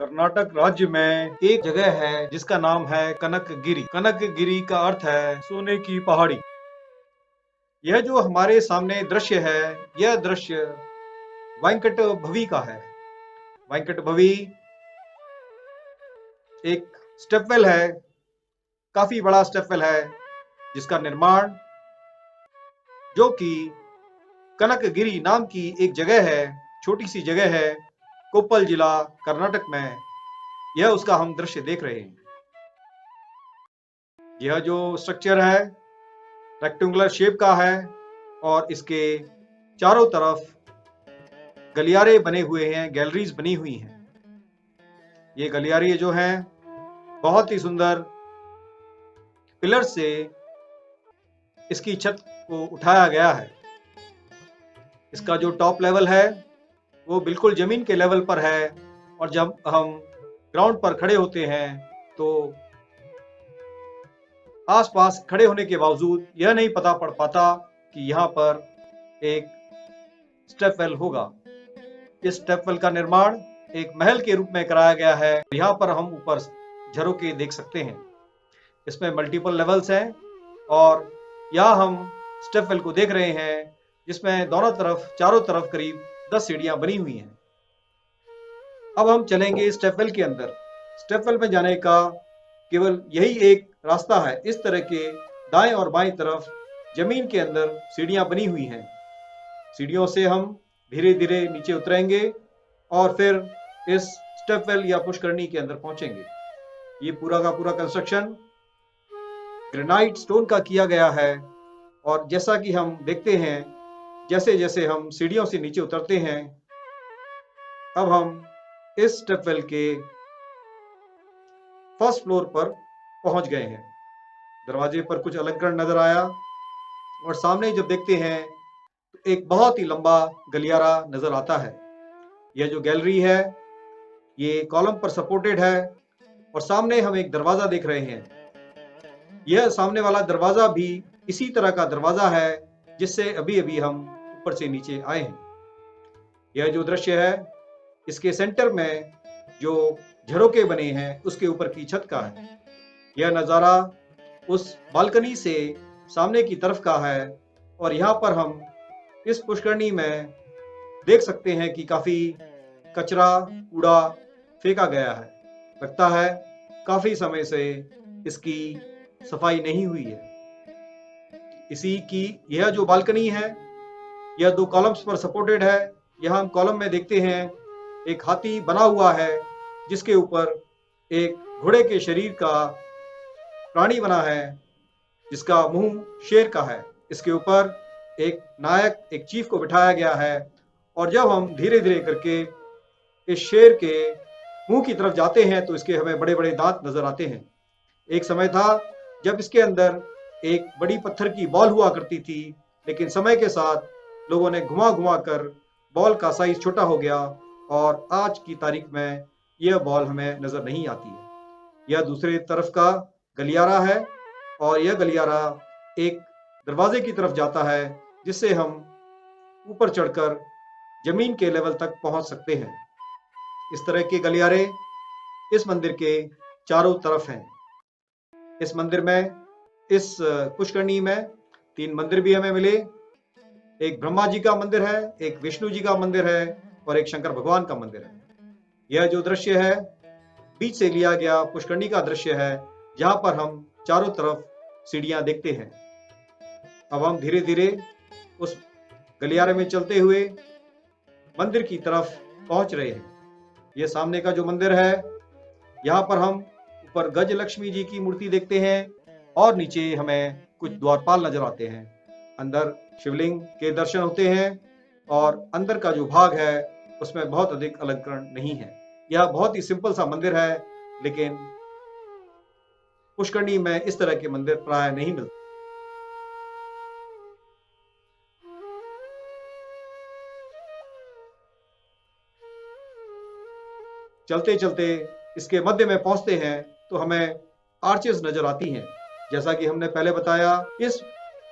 कर्नाटक राज्य में एक जगह है जिसका नाम है कनकगिरी। कनकगिरी का अर्थ है सोने की पहाड़ी। यह जो हमारे सामने दृश्य है, यह दृश्य वेंकट भवी का है। वेंकट भवी एक स्टेपवेल है, काफी बड़ा स्टेपवेल है, जिसका निर्माण जो कि कनकगिरी नाम की एक जगह है, छोटी सी जगह है, कोप्पल जिला कर्नाटक में। यह उसका हम दृश्य देख रहे हैं। यह जो स्ट्रक्चर है रेक्टेंगुलर शेप का है और इसके चारों तरफ गलियारे बने हुए हैं, गैलरीज बनी हुई हैं। ये गलियारे जो हैं बहुत ही सुंदर पिलर से इसकी छत को उठाया गया है। इसका जो टॉप लेवल है वो बिल्कुल जमीन के लेवल पर है और जब हम ग्राउंड पर खड़े होते हैं तो आसपास खड़े होने के बावजूद यह नहीं पता पड़ पाता कि यहाँ पर एक स्टेपवेल होगा। इस स्टेपवेल का निर्माण एक महल के रूप में कराया गया है। यहाँ पर हम ऊपर झरोके देख सकते हैं। इसमें मल्टीपल लेवल्स हैं और यहाँ हम स्टेपवेल को देख रहे हैं, जिसमें दोनों तरफ चारों तरफ करीब 10 सीढ़ियां बनी हुई हैं। अब हम चलेंगे स्टेपवेल के अंदर। स्टेपवेल में जाने का केवल यही एक रास्ता है। इस तरह के दाएं और बाएं तरफ जमीन के अंदर सीढ़ियां बनी हुई हैं। सीढ़ियों से हम धीरे धीरे नीचे उतरेंगे और फिर इस स्टेपवेल या पुष्करणी के अंदर पहुंचेंगे। ये पूरा का पूरा कंस्ट्रक्शन ग्रेनाइट स्टोन का किया गया है और जैसा कि हम देखते हैं, जैसे जैसे हम सीढ़ियों से नीचे उतरते हैं, अब हम इस स्टेपवेल के फर्स्ट फ्लोर पर पहुंच गए हैं। दरवाजे पर कुछ अलंकरण नजर आया और सामने जब देखते हैं तो एक बहुत ही लंबा गलियारा नजर आता है। यह जो गैलरी है ये कॉलम पर सपोर्टेड है और सामने हम एक दरवाजा देख रहे हैं। यह सामने वाला दरवाजा भी इसी तरह का दरवाजा है जिससे अभी अभी हम ऊपर से नीचे आए हैं। यह जो दृश्य है इसके सेंटर में जो झरोके बने हैं उसके ऊपर की छत का है। यह नज़ारा उस बालकनी से सामने की तरफ का है और यहाँ पर हम इस पुष्करणी में देख सकते हैं कि काफी कचरा कूड़ा फेंका गया है। लगता है काफी समय से इसकी सफाई नहीं हुई है। इसी की यह जो बालकनी है यह 2 कॉलम्स पर सपोर्टेड है। यहाँ हम कॉलम में देखते हैं एक हाथी बना हुआ है जिसके ऊपर एक घोड़े के शरीर का प्राणी बना है जिसका मुंह शेर का है। इसके ऊपर एक नायक, एक चीफ को बिठाया गया है और जब हम धीरे धीरे करके इस शेर के मुंह की तरफ जाते हैं तो इसके हमें बड़े बड़े दांत नजर आते हैं। एक समय था जब इसके अंदर एक बड़ी पत्थर की बॉल हुआ करती थी, लेकिन समय के साथ लोगों ने घुमा घुमा कर बॉल का साइज छोटा हो गया और आज की तारीख में यह बॉल हमें नजर नहीं आती है। यह दूसरे तरफ का गलियारा है और यह गलियारा एक दरवाजे की तरफ जाता है जिससे हम ऊपर चढ़कर जमीन के लेवल तक पहुंच सकते हैं। इस तरह के गलियारे इस मंदिर के चारों तरफ हैं। इस मंदिर में, इस पुष्करणी में 3 मंदिर भी हमें मिले। एक ब्रह्मा जी का मंदिर है, एक विष्णु जी का मंदिर है और एक शंकर भगवान का मंदिर है। यह जो दृश्य है बीच से लिया गया पुष्करणी का दृश्य है, जहां पर हम चारों तरफ सीढ़ियां देखते हैं। अब हम धीरे धीरे उस गलियारे में चलते हुए मंदिर की तरफ पहुंच रहे हैं। यह सामने का जो मंदिर है, यहाँ पर हम ऊपर गज लक्ष्मी जी की मूर्ति देखते हैं और नीचे हमें कुछ द्वारपाल नजर आते हैं। अंदर शिवलिंग के दर्शन होते हैं और अंदर का जो भाग है उसमें बहुत अधिक अलंकरण नहीं है। यह बहुत ही सिंपल सा मंदिर है, लेकिन पुष्करणी में इस तरह के मंदिर प्राय नहीं मिलते। चलते चलते इसके मध्य में पहुंचते हैं तो हमें आर्चेस नजर आती हैं। जैसा कि हमने पहले बताया, इस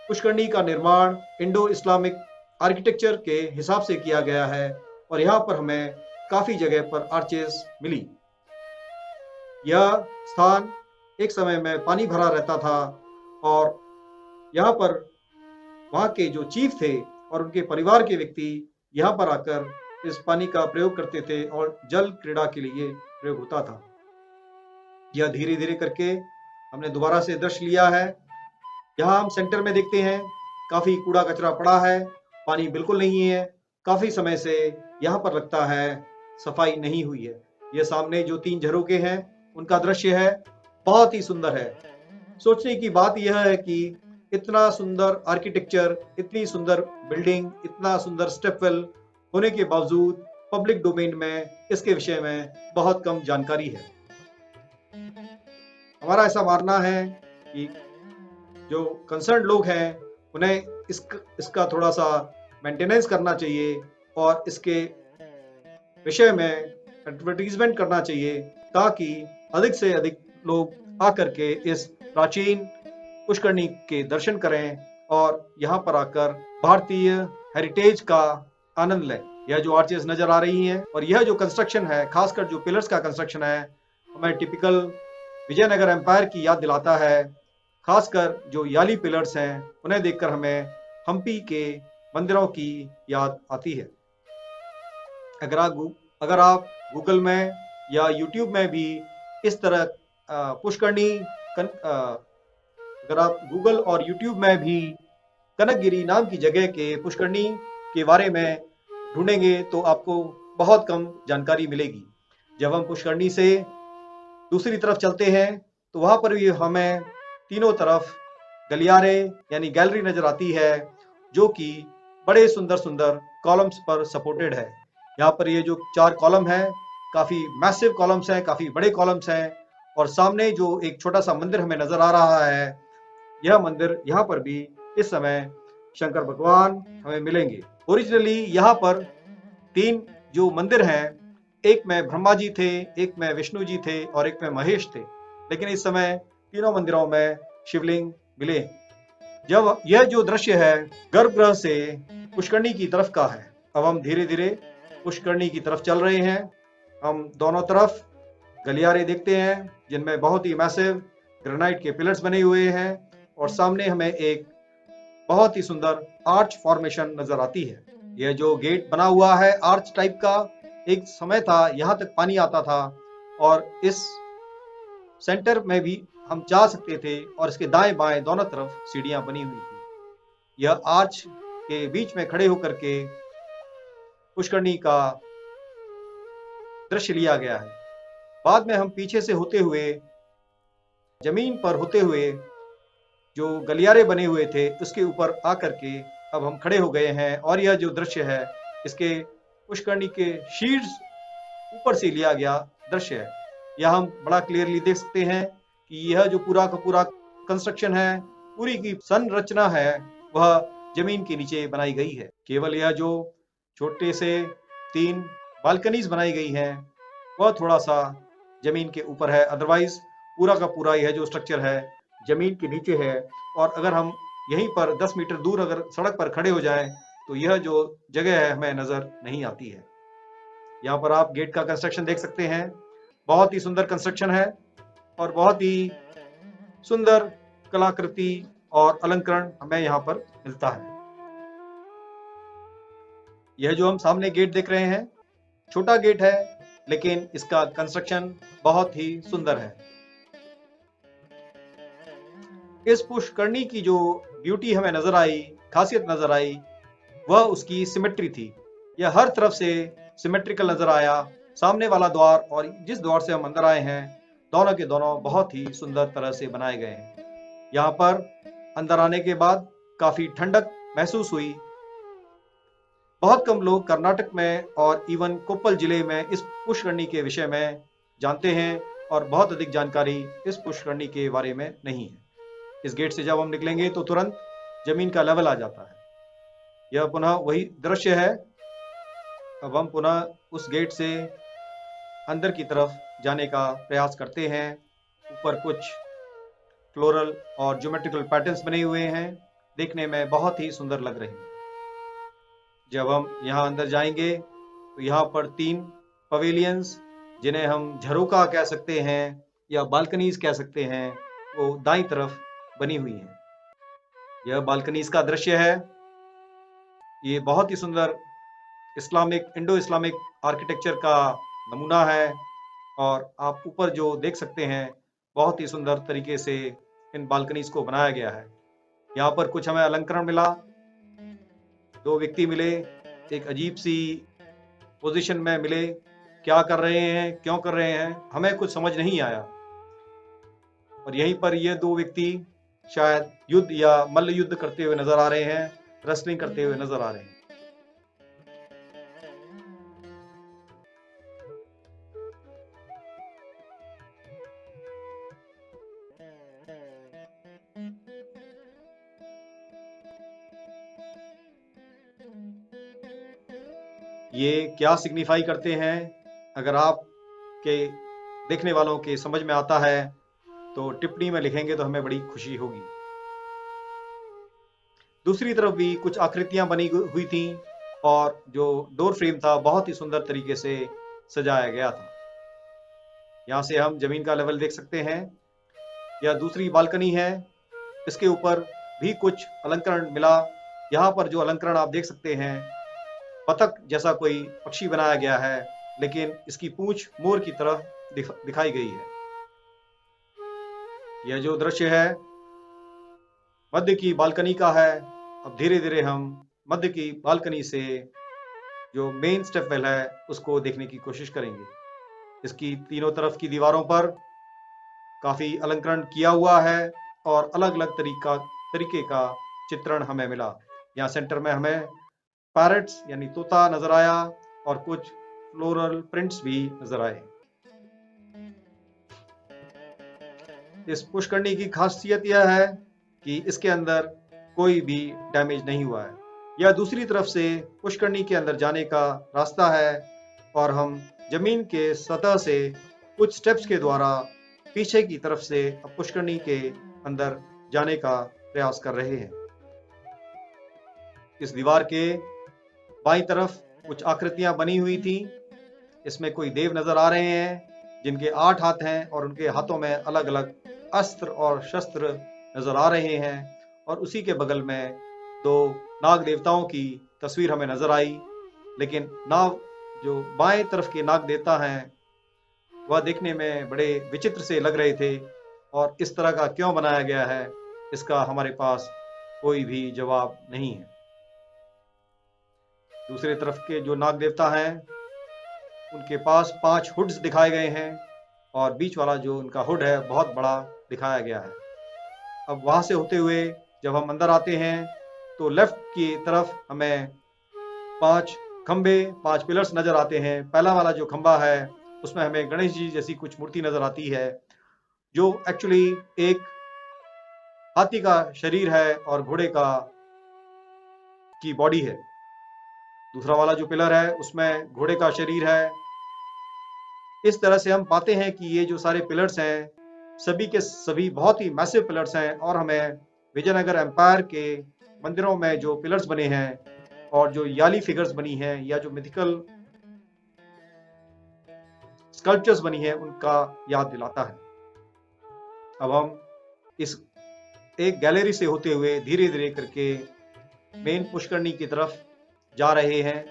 पुष्करणी का निर्माण इंडो इस्लामिक आर्किटेक्चर के हिसाब से किया गया है और यहाँ पर हमें काफी जगह पर आर्चेस मिली। यह स्थान एक समय में पानी भरा रहता था और यहाँ पर वहाँ के जो चीफ थे और उनके परिवार के व्यक्ति यहाँ पर आकर इस पानी का प्रयोग करते थे और जल क्रीड़ा के लिए प्रयोग होता था। यह धीरे धीरे करके हमने दोबारा से दृश्य लिया है। यहाँ हम सेंटर में देखते हैं काफी कूड़ा कचरा पड़ा है, पानी बिल्कुल नहीं है, काफी समय से यहाँ पर लगता है सफाई नहीं हुई है। यह सामने जो 3 झरोखे हैं उनका दृश्य है, बहुत ही सुंदर है। सोचने की बात यह है कि इतना सुंदर आर्किटेक्चर, इतनी सुंदर बिल्डिंग, इतना सुंदर स्टेपवेल होने के बावजूद पब्लिक डोमेन में इसके विषय में बहुत कम जानकारी है। हमारा ऐसा मानना है कि जो कंसर्न लोग हैं उन्हें इसका थोड़ा सा मेंटेनेंस करना चाहिए और इसके विषय में एडवर्टीजमेंट करना चाहिए ताकि अधिक से अधिक लोग आकर के इस प्राचीन पुष्करणी के दर्शन करें और यहाँ पर आकर भारतीय हेरिटेज का आनंद लें। यह जो आर्चेस नजर आ रही हैं और यह जो कंस्ट्रक्शन है, खासकर जो पिलर्स का कंस्ट्रक्शन है, हमें टिपिकल विजयनगर एम्पायर की याद दिलाता है। खासकर जो याली पिलर्स हैं उन्हें देखकर हमें हम्पी के मंदिरों की याद आती है। अगर आप गूगल में या यूट्यूब में भी इस तरह पुष्करणी अगर आप गूगल और यूट्यूब में भी कनकगिरी नाम की जगह के पुष्करणी के बारे में ढूंढेंगे तो आपको बहुत कम जानकारी मिलेगी। जब हम पुष्करणी से दूसरी तरफ चलते हैं तो वहां पर भी हमें तीनों तरफ गलियारे यानी गैलरी नजर आती है जो कि बड़े सुंदर सुंदर कॉलम्स पर सपोर्टेड है। यहाँ पर ये जो 4 कॉलम है काफी मैसिव कॉलम्स हैं, काफी बड़े कॉलम्स हैं और सामने जो एक छोटा सा मंदिर हमें नजर आ रहा है, यह मंदिर यहाँ पर भी इस समय शंकर भगवान हमें मिलेंगे। ओरिजिनली यहाँ पर 3 जो मंदिर हैं, एक में ब्रह्मा जी थे, एक में विष्णु जी थे और एक में महेश थे, लेकिन इस समय तीनों मंदिरों में शिवलिंग मिले। जब यह जो दृश्य है गर्भगृह से पुष्करणी की तरफ का है। अब हम धीरे धीरे पुष्करणी की तरफ चल रहे हैं। हम दोनों तरफ गलियारे देखते हैं जिनमें बहुत ही मैसिव ग्रेनाइट के पिलर्स बने हुए हैं और सामने हमें एक बहुत ही सुंदर आर्च फॉर्मेशन नजर आती है। यह जो गेट बना हुआ है आर्च टाइप का, एक समय था यहाँ तक पानी आता था और इस सेंटर में भी हम जा सकते थे और इसके दाएं बाएं दोनों तरफ सीढ़ियां बनी हुई थी। यह आर्च के बीच में खड़े होकर के पुष्करणी का दृश्य लिया गया है। बाद में हम पीछे से होते हुए जमीन पर होते हुए जो गलियारे बने हुए थे उसके ऊपर आकर के अब हम खड़े हो गए हैं और यह जो दृश्य है इसके पुष्करणी के शीर्ष ऊपर से लिया गया दृश्य है। यह हम बड़ा क्लियरली देख सकते हैं कि यह जो पूरा का पूरा कंस्ट्रक्शन है, पूरी की संरचना है, वह जमीन के नीचे बनाई गई है। केवल यह जो छोटे से 3 बालकनीज बनाई गई हैं वह थोड़ा सा जमीन के ऊपर है, अदरवाइज पूरा का पूरा यह जो स्ट्रक्चर है जमीन के नीचे है। और अगर हम यहीं पर 10 मीटर दूर अगर सड़क पर खड़े हो जाएं तो यह जो जगह है हमें नजर नहीं आती है। यहाँ पर आप गेट का कंस्ट्रक्शन देख सकते हैं, बहुत ही सुंदर कंस्ट्रक्शन है और बहुत ही सुंदर कलाकृति और अलंकरण हमें यहाँ पर मिलता है। यह जो हम सामने गेट देख रहे हैं छोटा गेट है लेकिन इसका कंस्ट्रक्शन बहुत ही सुंदर है। इस पुष्करणी की जो ब्यूटी हमें नजर आई, खासियत नजर आई, वह उसकी सिमेट्री थी। यह हर तरफ से सिमेट्रिकल नजर आया। सामने वाला द्वार और जिस द्वार से हम अंदर आए हैं दोनों के दोनों बहुत ही सुंदर तरह से बनाए गए हैं। यहाँ पर अंदर आने के बाद काफी ठंडक महसूस हुई। बहुत कम लोग कर्नाटक में और इवन कोप्पल जिले में इस पुष्करणी के विषय में जानते हैं और बहुत अधिक जानकारी इस पुष्करणी के बारे में नहीं है। इस गेट से जब हम निकलेंगे तो तुरंत जमीन का लेवल आ जाता है। यह पुनः वही दृश्य है। अब हम पुनः उस गेट से अंदर की तरफ जाने का प्रयास करते हैं। ऊपर कुछ फ्लोरल और ज्योमेट्रिकल पैटर्न्स बने हुए हैं, देखने में बहुत ही सुंदर लग रहे हैं। जब हम यहाँ अंदर जाएंगे तो यहाँ पर 3 पवेलियंस जिन्हें हम झरोका कह सकते हैं या बालकनीज कह सकते हैं, वो दाईं तरफ बनी हुई हैं। यह बालकनीज का दृश्य है। ये बहुत ही सुंदर इंडो इस्लामिक आर्किटेक्चर का नमूना है और आप ऊपर जो देख सकते हैं, बहुत ही सुंदर तरीके से इन बालकनीज को बनाया गया है। यहाँ पर कुछ हमें अलंकरण मिला, दो व्यक्ति मिले, एक अजीब सी पोजीशन में मिले, क्या कर रहे हैं, क्यों कर रहे हैं, हमें कुछ समझ नहीं आया। और यहीं पर ये दो व्यक्ति शायद युद्ध या मल्ल युद्ध करते हुए नजर आ रहे हैं, रेसलिंग करते हुए नजर आ रहे हैं। ये क्या सिग्निफाई करते हैं, अगर आप के देखने वालों के समझ में आता है तो टिप्पणी में लिखेंगे तो हमें बड़ी खुशी होगी। दूसरी तरफ भी कुछ आकृतियां बनी हुई थी और जो डोर फ्रेम था बहुत ही सुंदर तरीके से सजाया गया था। यहाँ से हम जमीन का लेवल देख सकते हैं। यह दूसरी बालकनी है, इसके ऊपर भी कुछ अलंकरण मिला। यहाँ पर जो अलंकरण आप देख सकते हैं, बतख जैसा कोई पक्षी बनाया गया है, लेकिन इसकी पूंछ मोर की तरह दिखाई गई है। यह जो दृश्य है मध्य की बालकनी का है। अब धीरे धीरे हम मध्य की बालकनी से जो मेन स्टेप वेल है उसको देखने की कोशिश करेंगे। इसकी तीनों तरफ की दीवारों पर काफी अलंकरण किया हुआ है और अलग अलग तरीके का चित्रण हमें मिला। यहाँ सेंटर में हमें पैरट्स यानी तोता नजर आया और कुछ फ्लोरल प्रिंट्स भी नजर आए। इस पुष्करणी की खासियत यह है कि इसके अंदर कोई भी डैमेज नहीं हुआ है। यह दूसरी तरफ से पुष्करणी के अंदर जाने का रास्ता है और हम जमीन के सतह से कुछ स्टेप्स के द्वारा पीछे की तरफ से पुष्करणी के अंदर जाने का प्रयास कर रहे हैं। इस दीवार के बाईं तरफ कुछ आकृतियां बनी हुई थी। इसमें कोई देव नजर आ रहे हैं जिनके 8 हाथ हैं और उनके हाथों में अलग अलग अस्त्र और शस्त्र नजर आ रहे हैं। और उसी के बगल में दो नाग देवताओं की तस्वीर हमें नजर आई, लेकिन नाग जो बाएं तरफ के नाग देवता हैं वह देखने में बड़े विचित्र से लग रहे थे और इस तरह का क्यों बनाया गया है इसका हमारे पास कोई भी जवाब नहीं है। दूसरे तरफ के जो नाग देवता हैं उनके पास 5 हुड्स दिखाए गए हैं और बीच वाला जो उनका हुड है बहुत बड़ा दिखाया गया है। अब वहां से होते हुए जब हम अंदर आते हैं तो लेफ्ट की तरफ हमें 5 खंबे 5 पिलर्स नजर आते हैं। पहला वाला जो खंबा है उसमें हमें गणेश जी जैसी कुछ मूर्ति नजर आती है जो एक्चुअली एक हाथी का शरीर है और घोड़े की बॉडी है। दूसरा वाला जो पिलर है उसमें घोड़े का शरीर है। इस तरह से हम पाते हैं कि ये जो सारे पिलर्स हैं सभी के सभी बहुत ही मैसिव पिलर्स हैं और हमें विजयनगर एम्पायर के मंदिरों में जो पिलर्स बने हैं और जो याली फिगर्स बनी हैं या जो मिथिकल स्कल्पचर्स बनी हैं उनका याद दिलाता है। अब हम इस एक गैलरी से होते हुए धीरे धीरे करके मेन पुष्करणी की तरफ जा रहे हैं।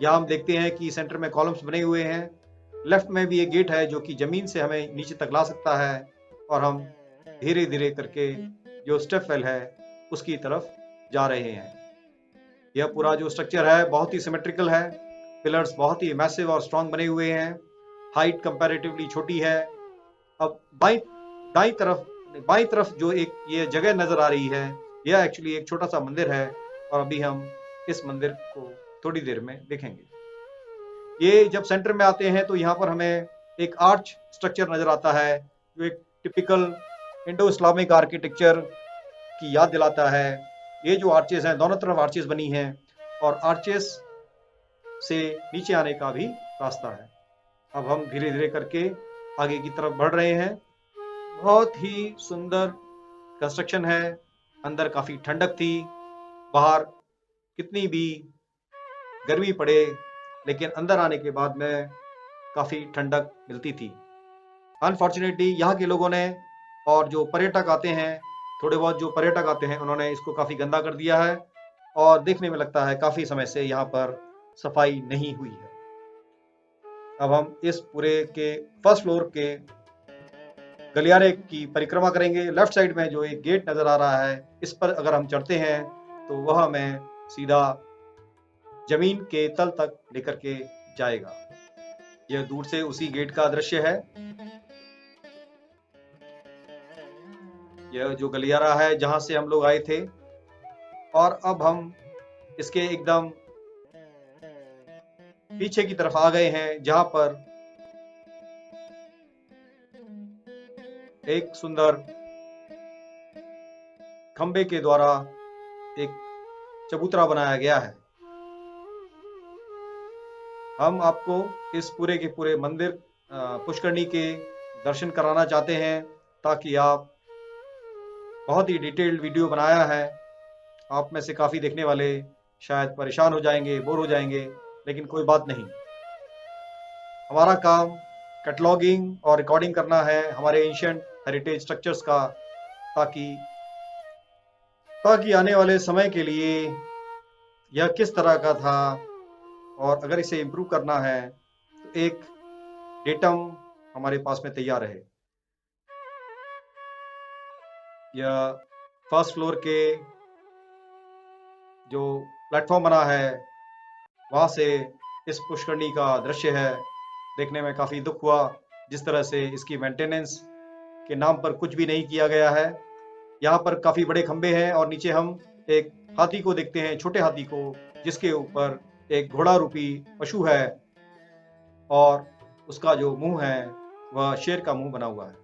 यहाँ हम देखते हैं कि सेंटर में कॉलम्स बने हुए हैं। लेफ्ट में भी एक गेट है जो कि जमीन से हमें नीचे तक ला सकता है और हम धीरे धीरे करके जो स्टेप वेल है उसकी तरफ जा रहे हैं। यह पूरा जो स्ट्रक्चर है बहुत ही सिमेट्रिकल है। पिलर्स बहुत ही मैसिव और स्ट्रांग बने हुए हैं। हाइट कंपैरेटिवली छोटी है। अब बाईं तरफ जो एक ये जगह नजर आ रही है यह एक्चुअली एक छोटा सा मंदिर है और अभी हम इस मंदिर को थोड़ी देर में देखेंगे। ये जब सेंटर में आते हैं तो यहाँ पर हमें एक आर्च स्ट्रक्चर नजर आता है जो एक टिपिकल इंडो इस्लामिक आर्किटेक्चर की याद दिलाता है। ये जो आर्चेस हैं दोनों तरफ आर्चेस बनी हैं और आर्चेस से नीचे आने का भी रास्ता है। अब हम धीरे धीरे करके आगे की तरफ बढ़ रहे हैं। बहुत ही सुंदर कंस्ट्रक्शन है। अंदर काफी ठंडक थी। बाहर कितनी भी गर्मी पड़े लेकिन अंदर आने के बाद में काफी ठंडक मिलती थी। अनफॉर्चुनेटली यहाँ के लोगों ने और जो पर्यटक आते हैं, थोड़े बहुत जो पर्यटक आते हैं, उन्होंने इसको काफ़ी गंदा कर दिया है और देखने में लगता है काफ़ी समय से यहाँ पर सफाई नहीं हुई है। अब हम इस पूरे के फर्स्ट फ्लोर के गलियारे की परिक्रमा करेंगे। लेफ्ट साइड में जो एक गेट नज़र आ रहा है, इस पर अगर हम चढ़ते हैं तो वह हमें सीधा जमीन के तल तक लेकर के जाएगा। यह दूर से उसी गेट का दृश्य है। यह जो गलियारा है जहां से हम लोग आए थे, और अब हम इसके एकदम पीछे की तरफ आ गए हैं, जहां पर एक सुंदर खंबे के द्वारा एक चबूतरा बनाया गया है। हम आपको इस पूरे के पूरे मंदिर पुष्करणी के दर्शन कराना चाहते हैं, ताकि आप बहुत ही डिटेल्ड वीडियो बनाया है। आप में से काफ़ी देखने वाले शायद परेशान हो जाएंगे, बोर हो जाएंगे, लेकिन कोई बात नहीं। हमारा काम कैटलॉगिंग और रिकॉर्डिंग करना है हमारे एंशिएंट हेरिटेज स्ट्रक्चर्स का, ताकि आने वाले समय के लिए यह किस तरह का था और अगर इसे इम्प्रूव करना है तो एक डेटम हमारे पास में तैयार रहे। यह फर्स्ट फ्लोर के जो प्लेटफॉर्म बना है, वहाँ से इस पुष्करणी का दृश्य है। देखने में काफ़ी दुख हुआ जिस तरह से इसकी मेंटेनेंस के नाम पर कुछ भी नहीं किया गया है। यहाँ पर काफ़ी बड़े खंबे हैं और नीचे हम एक हाथी को देखते हैं, छोटे हाथी को, जिसके ऊपर एक घोड़ा रूपी पशु है और उसका जो मुंह है वह शेर का मुंह बना हुआ है।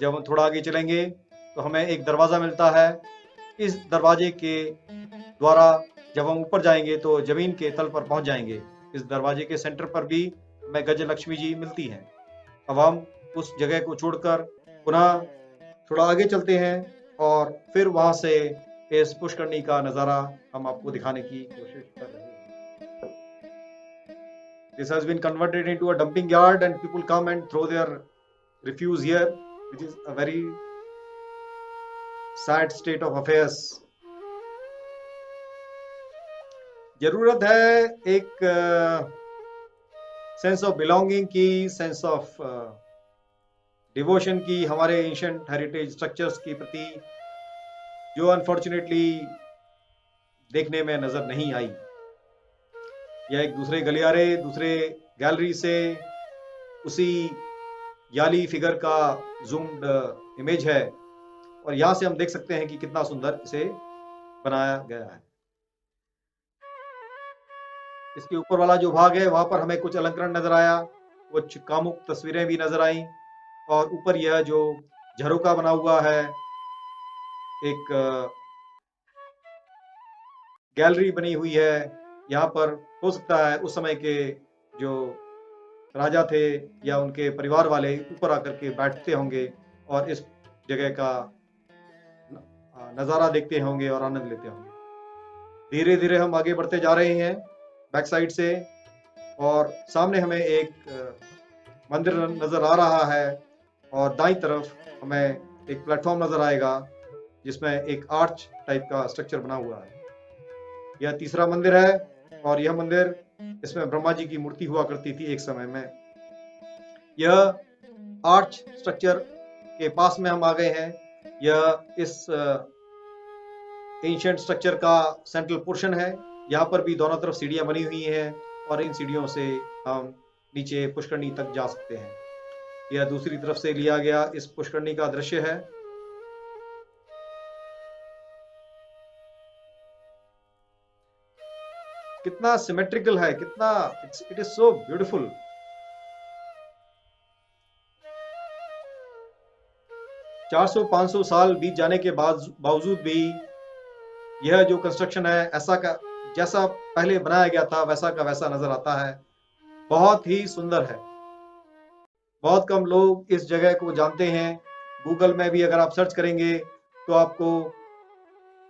जब हम थोड़ा आगे चलेंगे तो हमें एक दरवाज़ा मिलता है। इस दरवाजे के द्वारा जब हम ऊपर जाएंगे तो जमीन के तल पर पहुंच जाएंगे। इस दरवाजे के सेंटर पर भी हमें गजलक्ष्मी जी मिलती हैं। अब हम उस जगह को छोड़कर पुनः थोड़ा आगे चलते हैं और फिर वहां से इस पुष्करणी का नज़ारा हम आपको दिखाने की कोशिश कर रहे हैं। This has been converted into a dumping yard and people come and throw their refuse here, which is a very sad state of affairs. जरूरत है एक सेंस ऑफ बिलोंगिंग की, सेंस ऑफ डिवोशन की हमारे एंशिएंट हेरिटेज स्ट्रक्चर्स के प्रति, जो unfortunately देखने में नजर नहीं आई। यह एक दूसरे गलियारे, दूसरे गैलरी से उसी याली फिगर का जूम्ड इमेज है और यहाँ से हम देख सकते हैं कि कितना सुंदर इसे बनाया गया है। इसके ऊपर वाला जो भाग है वहां पर हमें कुछ अलंकरण नजर आया, कुछ कामुक तस्वीरें भी नजर आई, और ऊपर यह जो झरोका बना हुआ है, एक गैलरी बनी हुई है। यहाँ पर हो सकता है उस समय के जो राजा थे या उनके परिवार वाले ऊपर आकर के बैठते होंगे और इस जगह का नज़ारा देखते होंगे और आनंद लेते होंगे। धीरे धीरे हम आगे बढ़ते जा रहे हैं बैक साइड से, और सामने हमें एक मंदिर नज़र आ रहा है और दाईं तरफ हमें एक प्लेटफॉर्म नज़र आएगा जिसमें एक आर्च टाइप का स्ट्रक्चर बना हुआ है। यह तीसरा मंदिर है और यह मंदिर, इसमें ब्रह्मा जी की मूर्ति हुआ करती थी एक समय में। यह आर्च स्ट्रक्चर के पास में हम आ गए हैं। यह इस एंशिएंट स्ट्रक्चर का सेंट्रल पोर्शन है। यहाँ पर भी दोनों तरफ सीढ़ियाँ बनी हुई हैं और इन सीढ़ियों से हम नीचे पुष्करणी तक जा सकते हैं। यह दूसरी तरफ से लिया गया इस पुष्करणी का दृश्य है। कितना सिमेट्रिकल है, कितना इट इज सो ब्यूटीफुल। चार 400-500 साल बीत जाने के बावजूद भी यह जो कंस्ट्रक्शन है ऐसा का जैसा पहले बनाया गया था वैसा का वैसा नजर आता है। बहुत ही सुंदर है। बहुत कम लोग इस जगह को जानते हैं। गूगल में भी अगर आप सर्च करेंगे तो आपको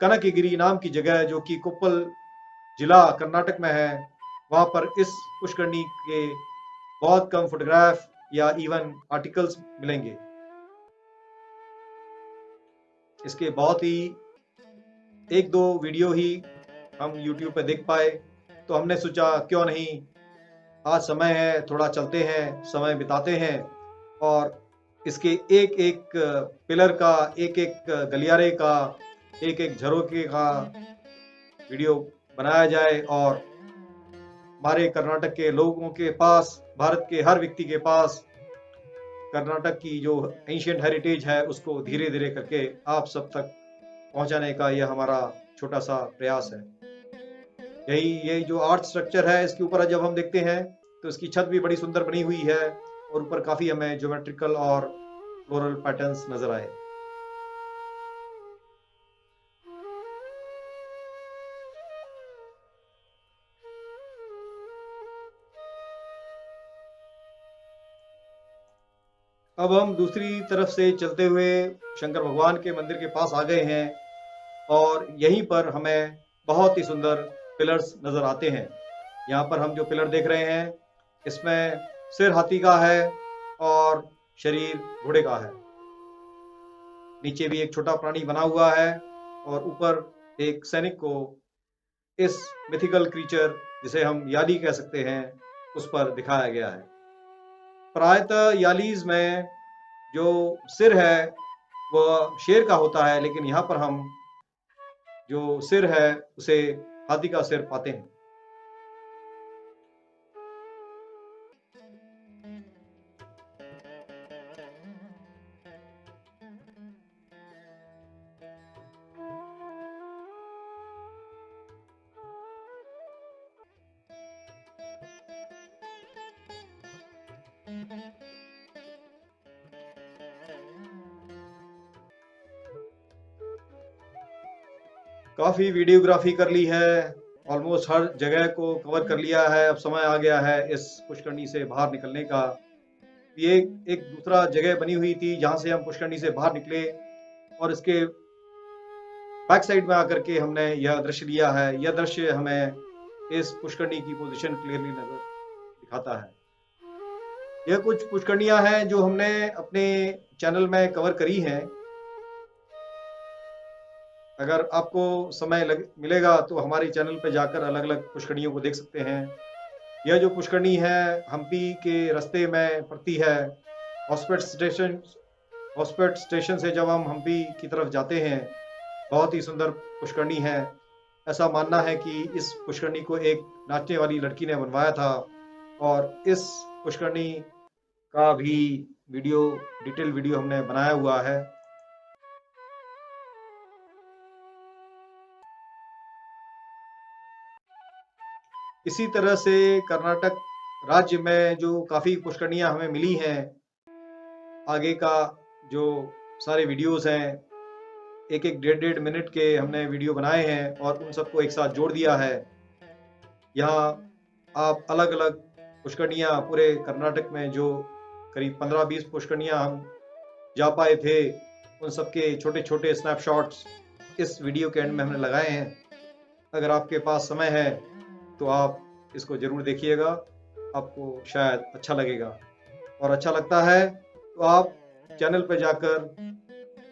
कनकगिरी नाम की जगह, जो कि कोप्पल जिला कर्नाटक में है, वहां पर इस पुष्करणी के बहुत कम फोटोग्राफ या इवन आर्टिकल्स मिलेंगे। इसके बहुत ही 1-2 वीडियो ही हम YouTube पे देख पाए, तो हमने सोचा क्यों नहीं, आज समय है, थोड़ा चलते हैं, समय बिताते हैं और इसके एक-एक पिलर का, एक-एक गलियारे का, एक-एक झरोखे का वीडियो बनाया जाए और हमारे कर्नाटक के लोगों के पास, भारत के हर व्यक्ति के पास कर्नाटक की जो एंशिएंट हेरिटेज है उसको धीरे-धीरे करके आप सब तक पहुंचाने का यह हमारा छोटा सा प्रयास है। ये जो आर्ट स्ट्रक्चर है इसके ऊपर जब हम देखते हैं तो इसकी छत भी बड़ी सुंदर बनी हुई है और ऊपर काफी हमें ज्योमेट्रिकल और फ्लोरल पैटर्न्स नजर आए। अब हम दूसरी तरफ से चलते हुए शंकर भगवान के मंदिर के पास आ गए हैं और यहीं पर हमें बहुत ही सुंदर पिलर्स नजर आते हैं। यहाँ पर हम जो पिलर देख रहे हैं इसमें सिर हाथी का है और शरीर घोड़े का है। नीचे भी एक छोटा प्राणी बना हुआ है और ऊपर एक सैनिक को इस मिथिकल क्रीचर जिसे हम याली कह सकते हैं उस पर दिखाया गया है। प्रायतः यालीज में जो सिर है वह शेर का होता है, लेकिन यहाँ पर हम जो सिर है उसे हाथी का सिर पाते हैं। काफी वीडियोग्राफी कर ली है, ऑलमोस्ट हर जगह को कवर कर लिया है। अब समय आ गया है इस पुष्करणी से बाहर निकलने का। ये एक दूसरा जगह बनी हुई थी जहां से हम पुष्करणी से बाहर निकले और इसके बैक साइड में आकर के हमने यह दृश्य लिया है। यह दृश्य हमें इस पुष्करणी की पोजीशन क्लियरली नजर दिखाता है। यह कुछ पुष्करणियां हैं जो हमने अपने चैनल में कवर करी हैं। अगर आपको समय मिलेगा तो हमारे चैनल पर जाकर अलग अलग पुष्करणियों को देख सकते हैं। यह जो पुष्करणी है हम्पी के रास्ते में पड़ती है। हॉस्पेट स्टेशन से जब हम हम्पी की तरफ जाते हैं, बहुत ही सुंदर पुष्करणी है। ऐसा मानना है कि इस पुष्करणी को एक नाचने वाली लड़की ने बनवाया था और इस पुष्करणी का भी डिटेल वीडियो हमने बनाया हुआ है। इसी तरह से कर्नाटक राज्य में जो काफी पुष्करणियां हमें मिली हैं, आगे का जो सारे वीडियोस हैं, एक एक 1.5 मिनट के हमने वीडियो बनाए हैं और उन सबको एक साथ जोड़ दिया है। यहाँ आप अलग अलग पुष्करणियां पूरे कर्नाटक में जो करीब 15-20 पुष्करणियां हम जा पाए थे, उन सबके छोटे छोटे स्नैपशॉट्स इस वीडियो के एंड में हमने लगाए हैं। अगर आपके पास समय है तो आप इसको जरूर देखिएगा, आपको शायद अच्छा लगेगा। और अच्छा लगता है तो आप चैनल पर जाकर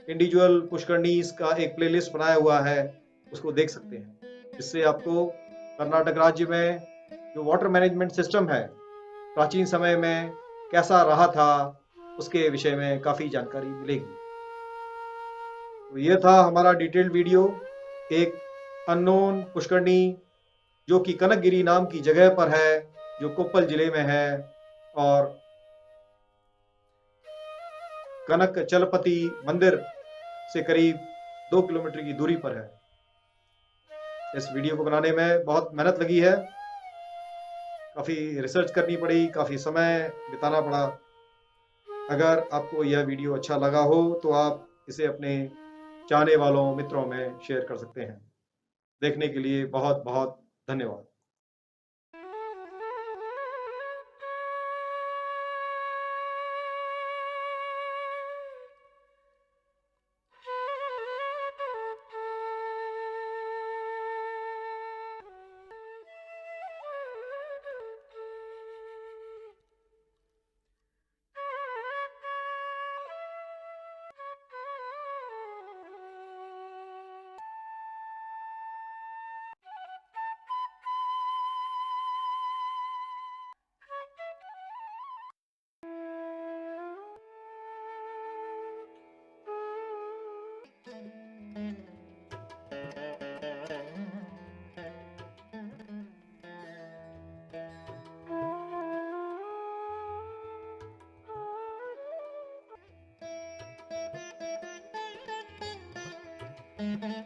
इंडिविजुअल पुष्करनीज का एक प्लेलिस्ट बनाया हुआ है, उसको देख सकते हैं। इससे आपको कर्नाटक राज्य में जो वाटर मैनेजमेंट सिस्टम है प्राचीन समय में कैसा रहा था उसके विषय में काफी जानकारी मिलेगी। तो यह था हमारा डिटेल्ड वीडियो, एक अननोन पुष्करणी जो कि कनकगिरी नाम की जगह पर है, जो कोप्पल जिले में है और कनक चलपति मंदिर से करीब 2 किलोमीटर की दूरी पर है। इस वीडियो को बनाने में बहुत मेहनत लगी है, काफी रिसर्च करनी पड़ी, काफी समय बिताना पड़ा। अगर आपको यह वीडियो अच्छा लगा हो तो आप इसे अपने चाहने वालों मित्रों में शेयर कर सकते हैं। देखने के लिए बहुत बहुत धन्यवाद। Thank you.